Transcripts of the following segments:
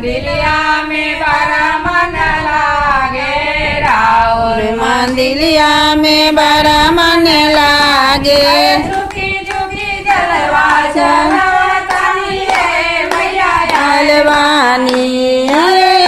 मंदिलिया में बड़ा मन लागे राउर मंदिलिया में बड़ा मन लागे। झुकी झुकी जलवा चढ़वतानी रे मैया आलवानी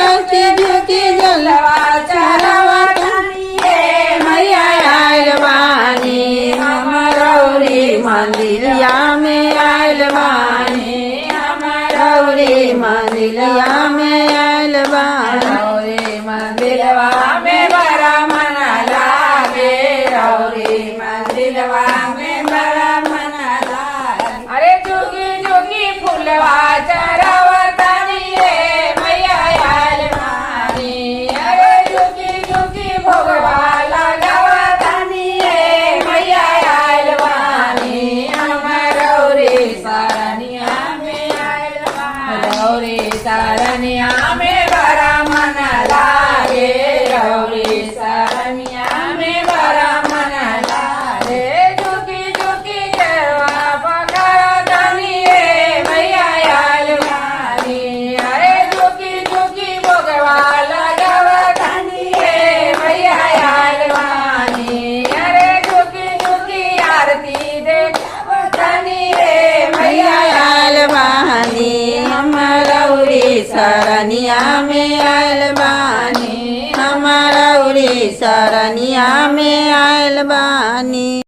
झुकी झुकी जलवा चढ़वतानी रे मैया आलवानी। हम रौरी मंदिलिया में आलवानी, हम रौरी मंदिलिया में आलवानी। रौरी मंदिलवा में बड़ा मन लागे रौरी मंदिलवा में बड़ा मन लागे। अरे जुगी जुगी फुलवा चढ़वतानी रे मैया आलवानी। अरे जुगी जुगी भोगवा लगवतानी रे मैया आलवानी। हम रौरी सरनिया में आलवानी, रौरी सरनिया में बड़ा मन लागे रौरी सरनिया में बड़ा मन लागे। झुकी झुकी जलवा पकड़तानी रे मैया आलवानी। अरे झुकी झुकी भोगवा लगवतानी रे मैया आलवानी। अरे झुकी झुकी आरती देखवतानी रे मैया आलवानी। हम रौरी सरनिया में आलवानी, हम रौरी सरनिया में आलवानी।